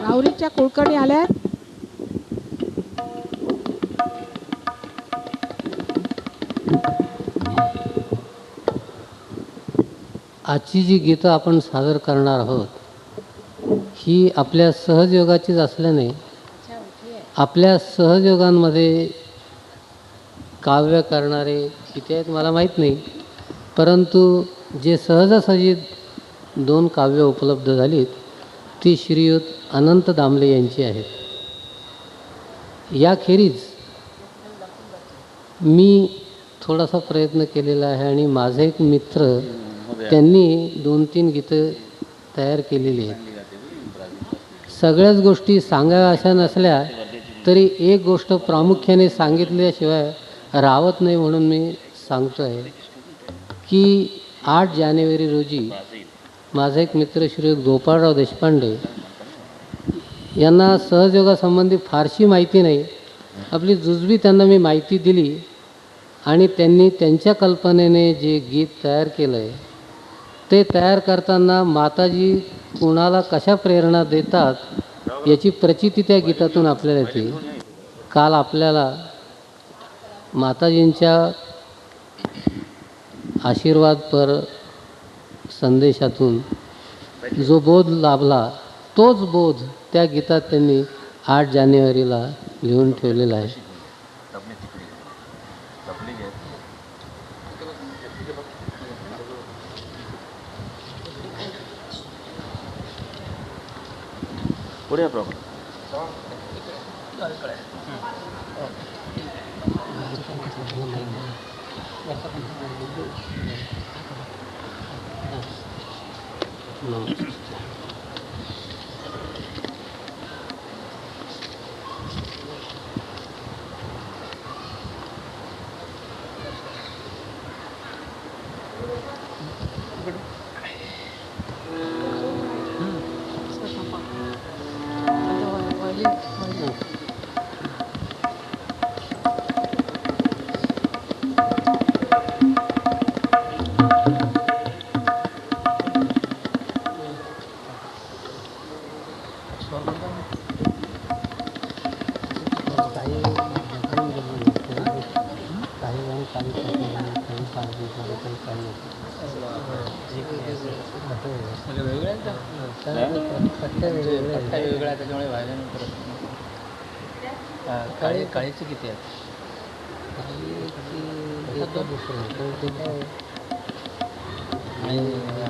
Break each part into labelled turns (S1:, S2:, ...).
S1: राहुरीच्या कुलकर्णी आल्यात.
S2: आजची जी गीतं आपण सादर करणार आहोत ही आपल्या सहजयोगाचीच असल्याने आपल्या सहजयोगांमध्ये काव्य करणारे किती आहेत मला माहीत नाही, परंतु जे सहजासहजी 2 काव्य उपलब्ध झालीत ती श्रीयुत अनंत दामले यांची आहेत. याखेरीज मी थोडासा प्रयत्न केलेला आहे आणि माझे एक मित्र त्यांनी 2-3 गीतं तयार केलेली आहेत. सगळ्याच गोष्टी सांगाव्या अशा नसल्या तरी एक गोष्ट प्रामुख्याने सांगितल्याशिवाय राहत नाही म्हणून मी सांगतो आहे की 8 जानेवारी रोजी माझा एक मित्र श्री गोपाळराव देशपांडे यांना सहजयोगासंबंधी फारशी माहिती नाही, आपली जुजबी त्यांना मी माहिती दिली आणि त्यांनी त्यांच्या कल्पनेने जे गीत तयार केलं आहे ते तयार करताना माताजी कुणाला कशा प्रेरणा देतात याची प्रचिती त्या गीतातून आपल्याला येते. काल आपल्याला माताजींच्या आशीर्वादपर संदेशातून जो बोध लाभला तोच बोध त्या गीतात त्यांनी 8 जानेवारीला लिहून ठेवलेला आहे.
S3: पुढे प्रॉब्लेम काळीची किती आहेत? आणि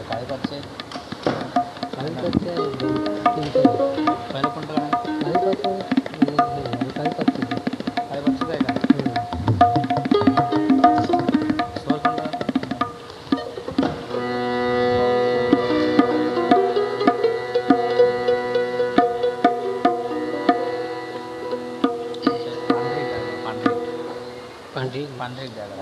S3: काळेपातचे पहिलं कोणतं गाणं? काळेपातचं आहे का? स्वर कोणता? पांढरे द्यायला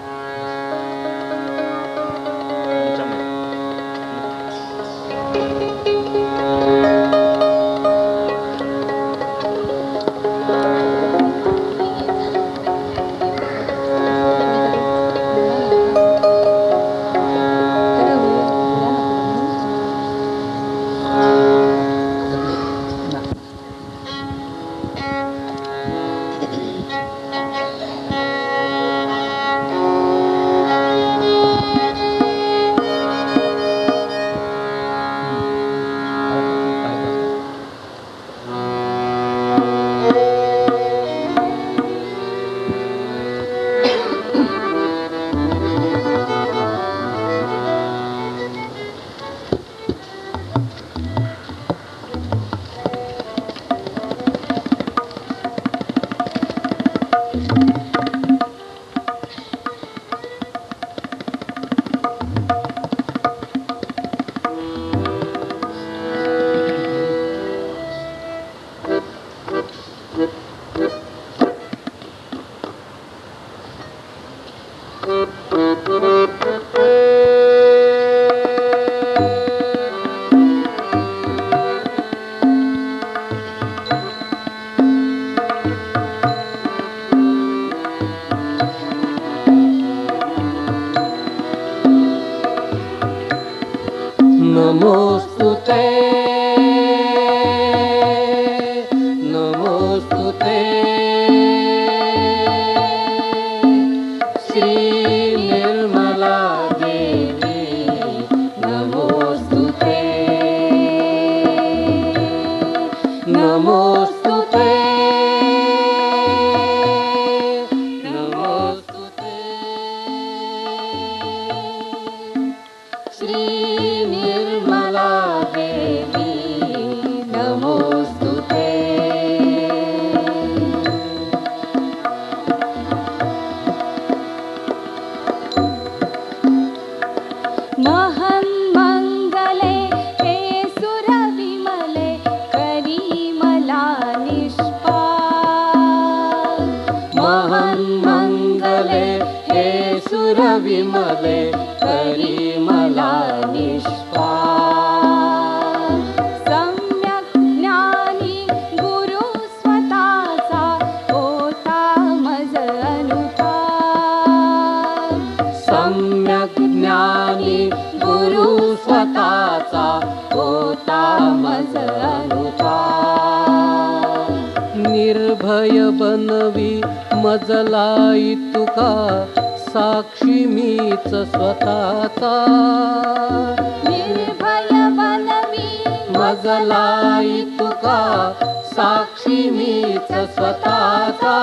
S2: महन मंगले हे सुर विमले करी मला निष्पाप.
S4: सम्यक ज्ञानी गुरु स्वतःचा होता मज अनुताप.
S2: सम्यक ज्ञानी गुरु स्वतःचा होता मज अनुताप. निर्भय बनवी मजलाई तुका साक्षी मीच स्वतःचा.
S4: निर्भय बनवी
S2: मजलाई तुका साक्षी मीच स्वतःचा.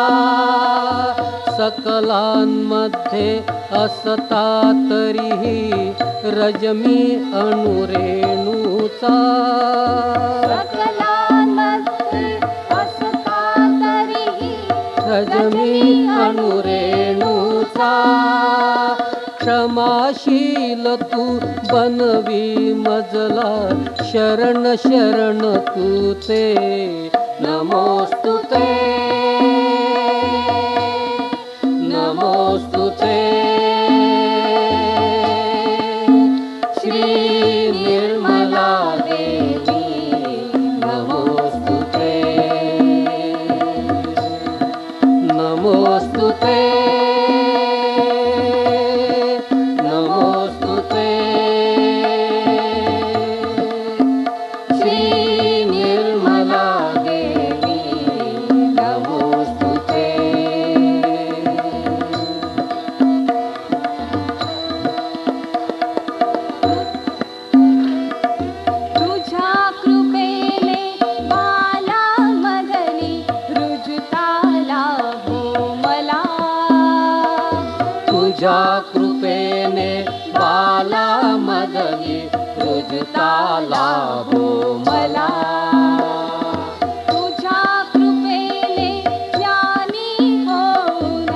S2: सकलांमध्ये असता तरीही रजमी अणुरेणूचा.
S4: सकलांमध्ये असता तरीही
S2: रजमी अणुरेणूचा. क्षमाशील तू बनवी मजला शरण शरण तूचे नमोस्तुते नमोस्तुते. श्री निर्मला देवी नमोस्तुते नमोस्तुते नमोस्तुते. श्री निर्मला देवी नमोस्तुते.
S4: तुझ्या कृपेने बाला मदनी रुजताला हो मला.
S2: तुझ्या कृपेने बाला मदनी रुजता लाभो मला.
S4: तुझ्या कृपेने ज्ञानी होऊन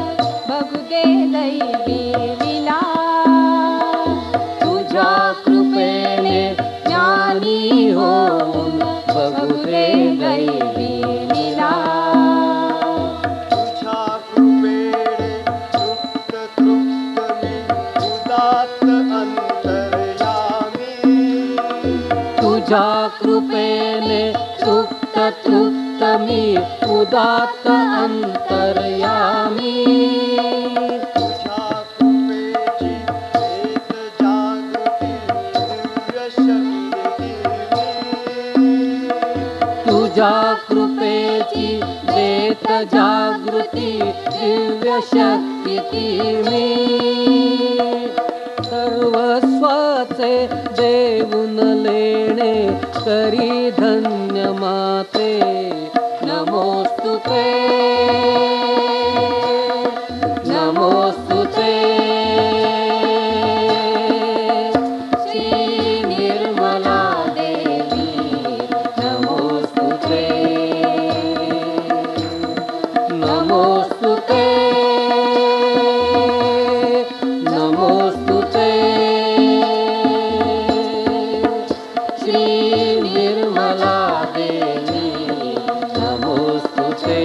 S4: बघू दे दैवी लीला.
S2: तुझ्या कृपेने ज्ञानी होऊन बघू दे दैवी लीला.
S5: तुझ्या कृपेने तृप्त तृप्त मी उदात्त अंतर्यामी.
S2: तुझ्या कृपेने तृप्त तृप्त मी उदात्त अंतर्यामी.
S5: तुझ्या कृपेची एक जागृती दिव्य शक्ती मी.
S2: तुझ्या कृपेची देत जागृती दिव्य शक्ती ती मी. सर्वस्वाचे देऊन लेणे करी धन्य माते नमोस्तुते नमोस्तुते. श्री निर्मला देवी नमोस्तुते नमोस्तुते नमोस्तुते. श्री निर्मला देवी नमोस्तुते.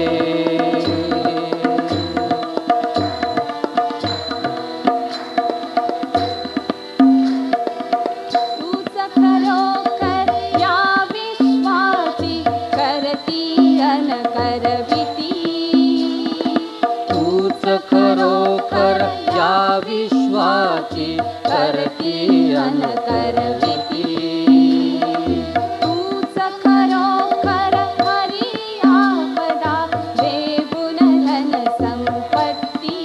S4: तूच खरोखर या विश्वाची करती अनकरविती.
S2: तूच खरोखर या विश्वाची करती अनकरविती.
S4: तूच खरोखर हरी आपदा देऊन धन संपत्ती.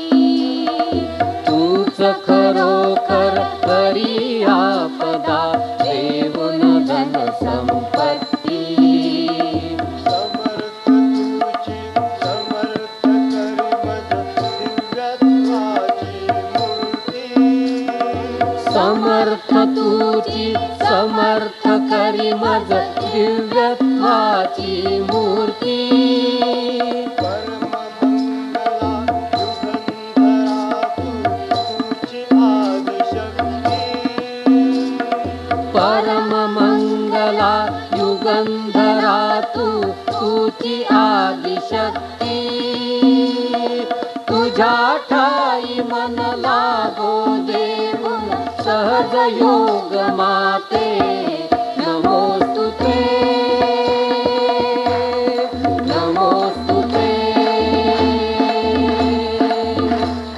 S2: तूच खरोखर करी आपदा देऊन धन संपत्ती.
S5: समर्थ तुझी समर्थ करी मज दिव्यत्वाची मूर्ती.
S2: समर्थ तुझी समर्थ करी मज दिव्यत्वाची मूर्ती.
S5: परममंगला युगंधरा तुझी आदिशक्ती.
S2: परममंगला युगंधरा तू तुझी आदिशक्ती. तुझ्या ठाई मन लागो देऊन सहज योग माते नमोस्तुते नमोस्तुते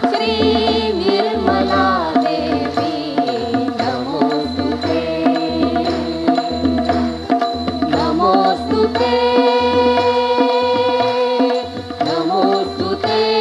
S4: श्री निर्मला देवी नमोस्तुते
S2: नमोस्तुते नमोस्तुते